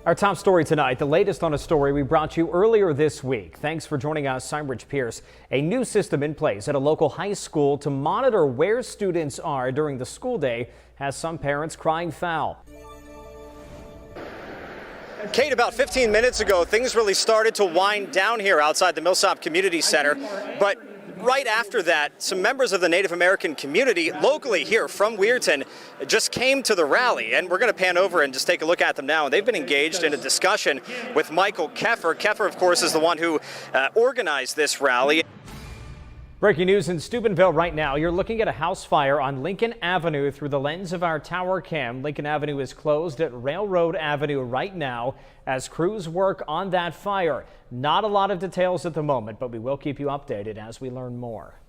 Our top story tonight, the latest on a story we brought you earlier this week. Thanks for joining us. I'm Rich Pierce. A new system in place at a local high school to monitor where students are during the school day has some parents crying foul. Kate, about 15 minutes ago, things really started to wind down here outside the Millsop Community Center. But right after that, some members of the Native American community locally here from Weirton just came to the rally. And we're going to pan over and just take a look at them now. And they've been engaged in a discussion with Michael Keffer. Keffer, of course, is the one who organized this rally. Breaking news in Steubenville right now. You're looking at a house fire on Lincoln Avenue through the lens of our tower cam. Lincoln Avenue is closed at Railroad Avenue right now as crews work on that fire. Not a lot of details at the moment, but we will keep you updated as we learn more.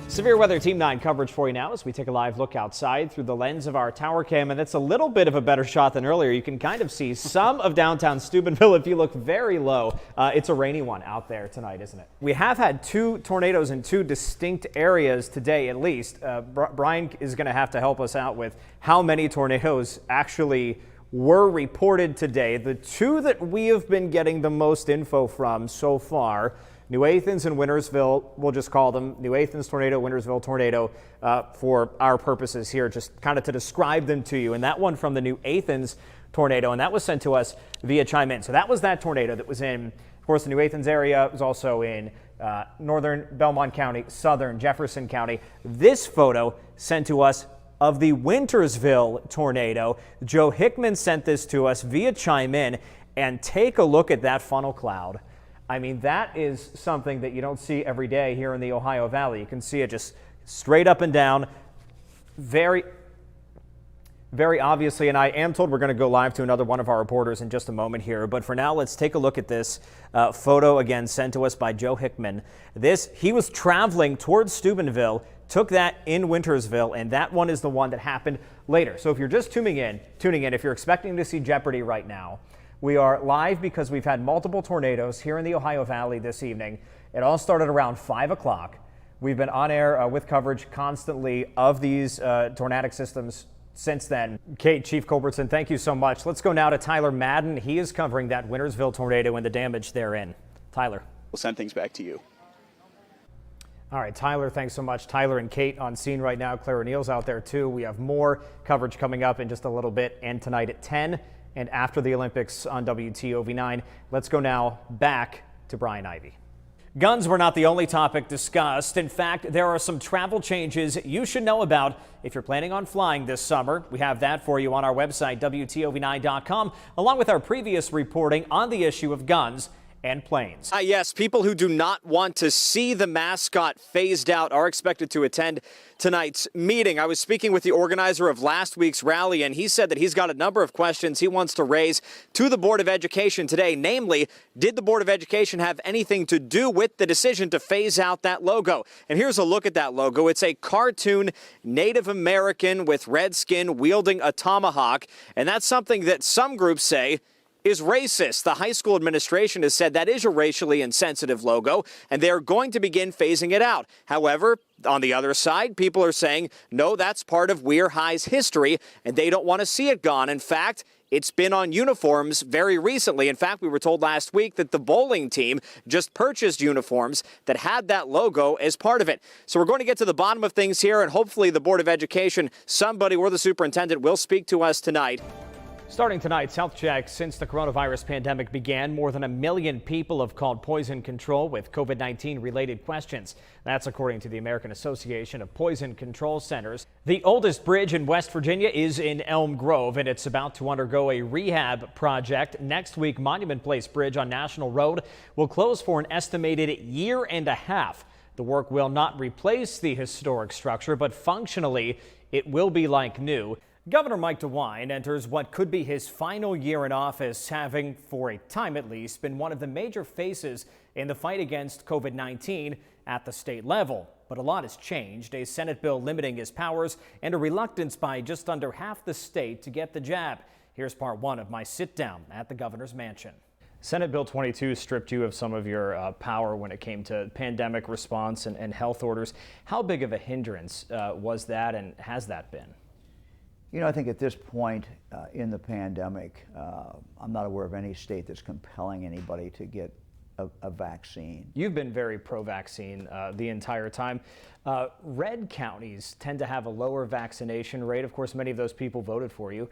Severe Weather Team 9 coverage for you now as we take a live look outside through the lens of our tower cam, and it's a little bit of a better shot than earlier. You can kind of see some of downtown Steubenville if you look very low. It's a rainy one out there tonight, isn't it? We have had two tornadoes in two distinct areas today at least. Brian is going to have to help us out with how many tornadoes actually were reported today. The two that we have been getting the most info from so far, New Athens and Wintersville, we'll just call them New Athens tornado, Wintersville tornado for our purposes here, just kind of to describe them to you. And that one from the New Athens tornado, and that was sent to us via chime in. So that was that tornado that was in, of course, the New Athens area. It was also in northern Belmont County, southern Jefferson County. This photo sent to us of the Wintersville tornado. Joe Hickman sent this to us via chime in, and take a look at that funnel cloud. I mean, that is something that you don't see every day here in the Ohio Valley. You can see it just straight up and down, very, very obviously. And I am told we're going to go live to another one of our reporters in just a moment here. But for now, let's take a look at this photo again sent to us by Joe Hickman. He was traveling towards Steubenville, took that in Wintersville, and that one is the one that happened later. So if you're just tuning in, if you're expecting to see Jeopardy right now, we are live because we've had multiple tornadoes here in the Ohio Valley this evening. It all started around 5 o'clock. We've been on air with coverage constantly of these tornadic systems since then. Kate, Chief Culbertson, thank you so much. Let's go now to Tyler Madden. He is covering that Wintersville tornado and the damage therein. Tyler. We'll send things back to you. All right, Tyler, thanks so much. Tyler and Kate on scene right now. Claire O'Neill's out there too. We have more coverage coming up in just a little bit, and tonight at 10. And after the Olympics on WTOV9. Let's go now back to Brian Ivy. Guns were not the only topic discussed. In fact, there are some travel changes you should know about if you're planning on flying this summer. We have that for you on our website, WTOV9.com, along with our previous reporting on the issue of guns and planes. Yes, people who do not want to see the mascot phased out are expected to attend tonight's meeting. I was speaking with the organizer of last week's rally, and he said that he's got a number of questions he wants to raise to the Board of Education today. Namely, did the Board of Education have anything to do with the decision to phase out that logo? And here's a look at that logo. It's a cartoon Native American with red skin wielding a tomahawk, and that's something that some groups say is racist. The high school administration has said that is a racially insensitive logo, and they are going to begin phasing it out. However, on the other side, people are saying, no, that's part of Weir High's history, and they don't want to see it gone. In fact, it's been on uniforms very recently. In fact, we were told last week that the bowling team just purchased uniforms that had that logo as part of it. So we're going to get to the bottom of things here, and hopefully the Board of Education, somebody or the superintendent will speak to us tonight. Starting tonight's health check, since the coronavirus pandemic began, more than 1 million people have called poison control with COVID-19 related questions. That's according to the American Association of Poison Control Centers. The oldest bridge in West Virginia is in Elm Grove, and it's about to undergo a rehab project. Next week, Monument Place Bridge on National Road will close for an estimated year and a half. The work will not replace the historic structure, but functionally, it will be like new. Governor Mike DeWine enters what could be his final year in office, having, for a time at least, been one of the major faces in the fight against COVID-19 at the state level. But a lot has changed. A Senate bill limiting his powers and a reluctance by just under half the state to get the jab. Here's part one of my sit down at the governor's mansion. Senate Bill 22 stripped you of some of your power when it came to pandemic response and health orders. How big of a hindrance was that, and has that been? You know, I think at this point in the pandemic, I'm not aware of any state that's compelling anybody to get a vaccine. You've been very pro-vaccine the entire time. Red counties tend to have a lower vaccination rate. Of course, many of those people voted for you.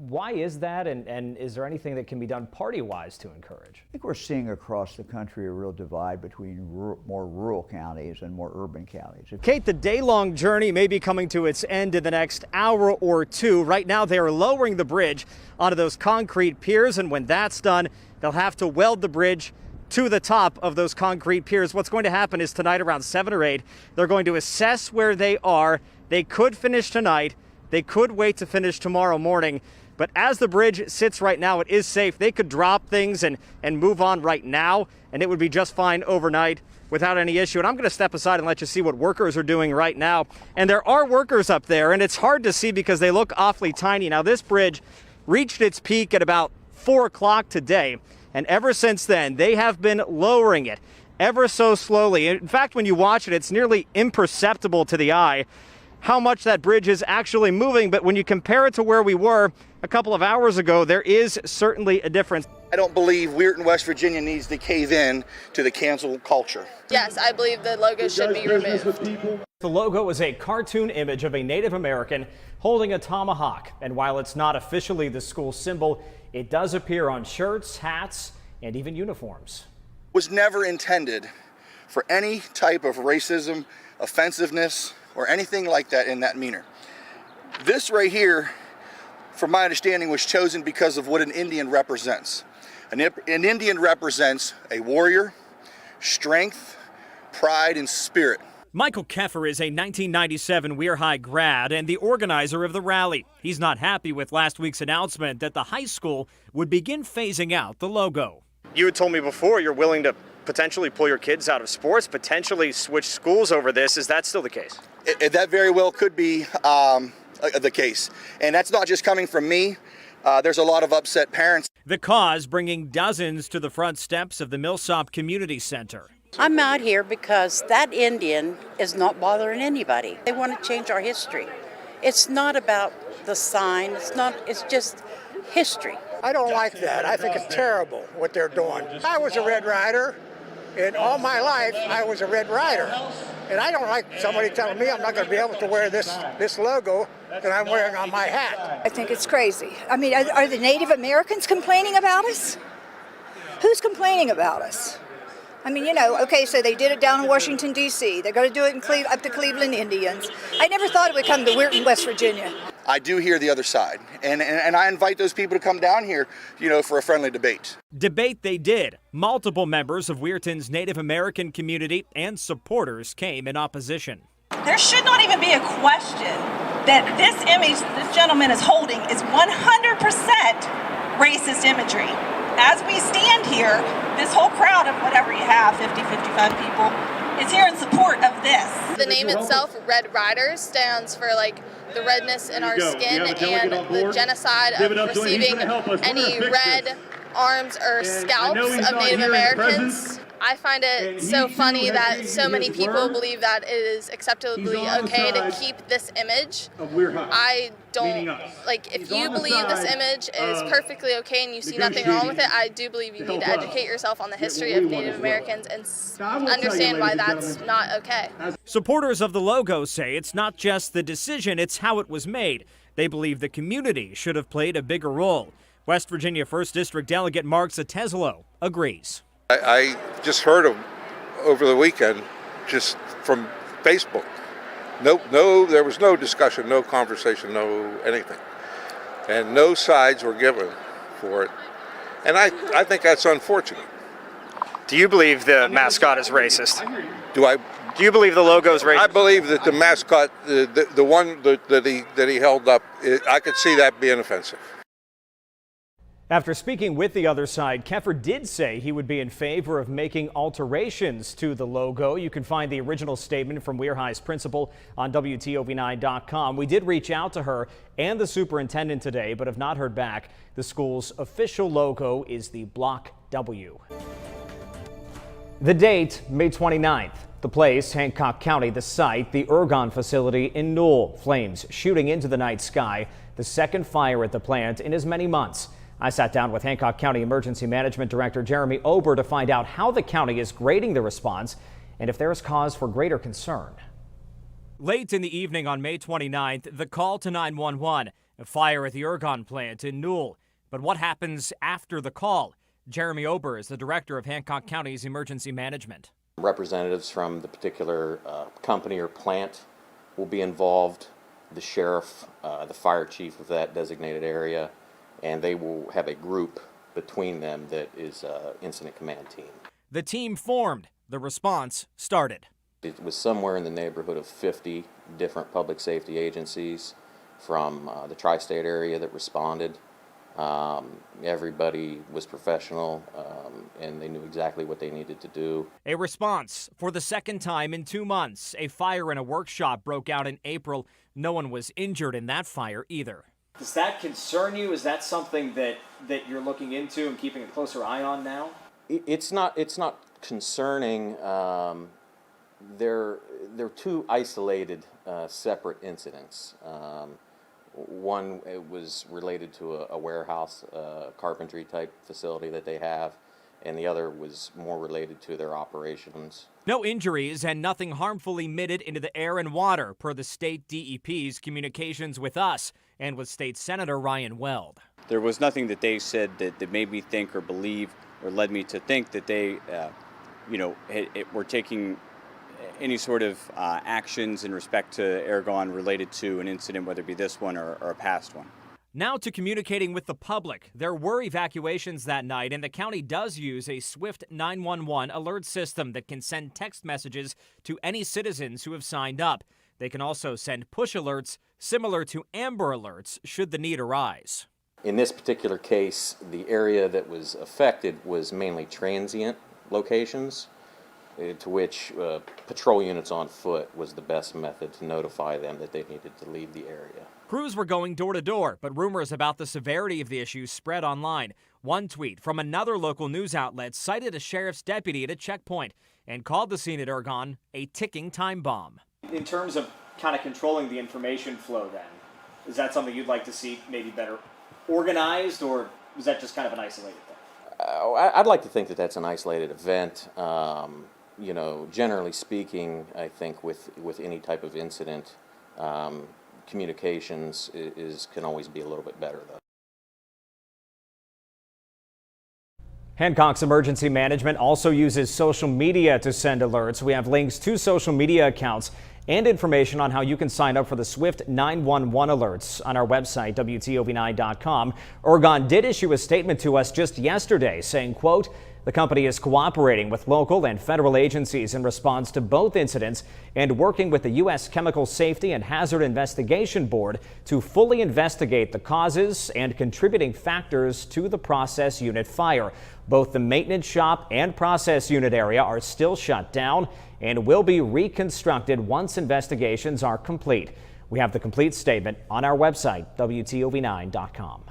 Why is that, and is there anything that can be done party-wise to encourage? I think we're seeing across the country a real divide between more rural counties and more urban counties. Kate, the day-long journey may be coming to its end in the next hour or two. Right now, they are lowering the bridge onto those concrete piers, and when that's done, they'll have to weld the bridge to the top of those concrete piers. What's going to happen is tonight around 7 or 8, they're going to assess where they are. They could finish tonight. They could wait to finish tomorrow morning. But as the bridge sits right now, it is safe. They could drop things and move on right now, and it would be just fine overnight without any issue. And I'm going to step aside and let you see what workers are doing right now. And there are workers up there, and it's hard to see because they look awfully tiny. Now, this bridge reached its peak at about 4 o'clock today. And ever since then, they have been lowering it ever so slowly. In fact, when you watch it, it's nearly imperceptible to the eye how much that bridge is actually moving. But when you compare it to where we were a couple of hours ago, there is certainly a difference. I don't believe Weirton, West Virginia needs to cave in to the cancel culture. Yes, I believe the logo should be removed. The logo is a cartoon image of a Native American holding a tomahawk. And while it's not officially the school symbol, it does appear on shirts, hats, and even uniforms. Was never intended for any type of racism, offensiveness, or anything like that in that manner. This right here, from my understanding, was chosen because of what an Indian represents. An Indian represents a warrior, strength, pride, and spirit. Michael Keffer is a 1997 Weir High grad and the organizer of the rally. He's not happy with last week's announcement that the high school would begin phasing out the logo. You had told me before you're willing to potentially pull your kids out of sports, potentially switch schools over this. Is that still the case? That very well could be the case. And that's not just coming from me. There's a lot of upset parents. The cause bringing dozens to the front steps of the Millsop Community Center. I'm out here because that Indian is not bothering anybody. They want to change our history. It's not about the sign, it's just history. I don't like that. I think it's terrible what they're doing. I was a Red Rider, and all my life I was a Red Rider. And I don't like somebody telling me I'm not going to be able to wear this logo that I'm wearing on my hat. I think it's crazy. I mean, are the Native Americans complaining about us? Who's complaining about us? I mean, you know, okay, so they did it down in Washington, D.C. They're going to do it in up to Cleveland Indians. I never thought it would come to Weirton, West Virginia. I do hear the other side, and I invite those people to come down here, you know, for a friendly debate. Debate they did. Multiple members of Weirton's Native American community and supporters came in opposition. There should not even be a question that this image this gentleman is holding is 100% racist imagery. As we stand here, this whole crowd of whatever you have, 50, 55 people, is here in support of this. The name itself, Red Riders, stands for like the redness in our skin and the genocide of receiving any red arms or scalps of Native Americans. I find it so funny that so many people believe that it is acceptably okay to keep this image. I don't, like, if you believe this image is perfectly okay and you see nothing wrong with it, I do believe you need to educate yourself on the history of Native Americans and understand why that's not okay. Supporters of the logo say it's not just the decision, it's how it was made. They believe the community should have played a bigger role. West Virginia 1st District Delegate Mark Zateslo agrees. I just heard him over the weekend, just from Facebook. No, there was no discussion, no conversation, no anything. And no sides were given for it. And I think that's unfortunate. Do you believe the mascot is racist? Do you believe the logo is racist? I believe that the mascot, the one that he held up, I could see that being offensive. After speaking with the other side, Keffer did say he would be in favor of making alterations to the logo. You can find the original statement from Weir High's principal on WTOV9.com. We did reach out to her and the superintendent today, but have not heard back. The school's official logo is the Block W. The date, May 29th. The place, Hancock County. The site, the Ergon facility in Newell. Flames shooting into the night sky. the second fire at the plant in as many months. I sat down with Hancock County Emergency Management Director Jeremy Ober to find out how the county is grading the response and if there is cause for greater concern. Late in the evening on May 29th, the call to 911, a fire at the Ergon plant in Newell. But what happens after the call? Jeremy Ober is the director of Hancock County's emergency management. Representatives from the particular company or plant will be involved, the sheriff, the fire chief of that designated area, and they will have a group between them that is incident command team. The team formed. The response started. It was somewhere in the neighborhood of 50 different public safety agencies from the tri-state area that responded. Everybody was professional and they knew exactly what they needed to do. A response for the second time in 2 months. A fire in a workshop broke out in April. No one was injured in that fire either. Does that concern you? Is that something that you're looking into and keeping a closer eye on now? It's not concerning. They're two isolated, separate incidents. One was related to a warehouse, carpentry type facility that they have, and the other was more related to their operations. No injuries and nothing harmful emitted into the air and water, per the state DEP's communications with us and with State Senator Ryan Weld. There was nothing that they said that made me think or believe or led me to think that they, were taking any sort of actions in respect to Ergon related to an incident, whether it be this one or a past one. Now to communicating with the public. There were evacuations that night, and the county does use a swift 911 alert system that can send text messages to any citizens who have signed up. They can also send push alerts similar to Amber Alerts should the need arise. In this particular case, the area that was affected was mainly transient locations, to which patrol units on foot was the best method to notify them that they needed to leave the area. Crews were going door to door, but rumors about the severity of the issue spread online. One tweet from another local news outlet cited a sheriff's deputy at a checkpoint and called the scene at Ergon a ticking time bomb. In terms of kind of controlling the information flow then, is that something you'd like to see maybe better organized, or is that just kind of an isolated thing? I'd like to think that that's an isolated event. Generally speaking, I think with any type of incident, communications can always be a little bit better, though. Hancock's emergency management also uses social media to send alerts. We have links to social media accounts and information on how you can sign up for the swift 911 alerts on our website, WTOV9.com. Ergon did issue a statement to us just yesterday saying, quote, the company is cooperating with local and federal agencies in response to both incidents and working with the U.S. Chemical Safety and Hazard Investigation Board to fully investigate the causes and contributing factors to the process unit fire. Both the maintenance shop and process unit area are still shut down and will be reconstructed once investigations are complete. We have the complete statement on our website, WTOV9.com.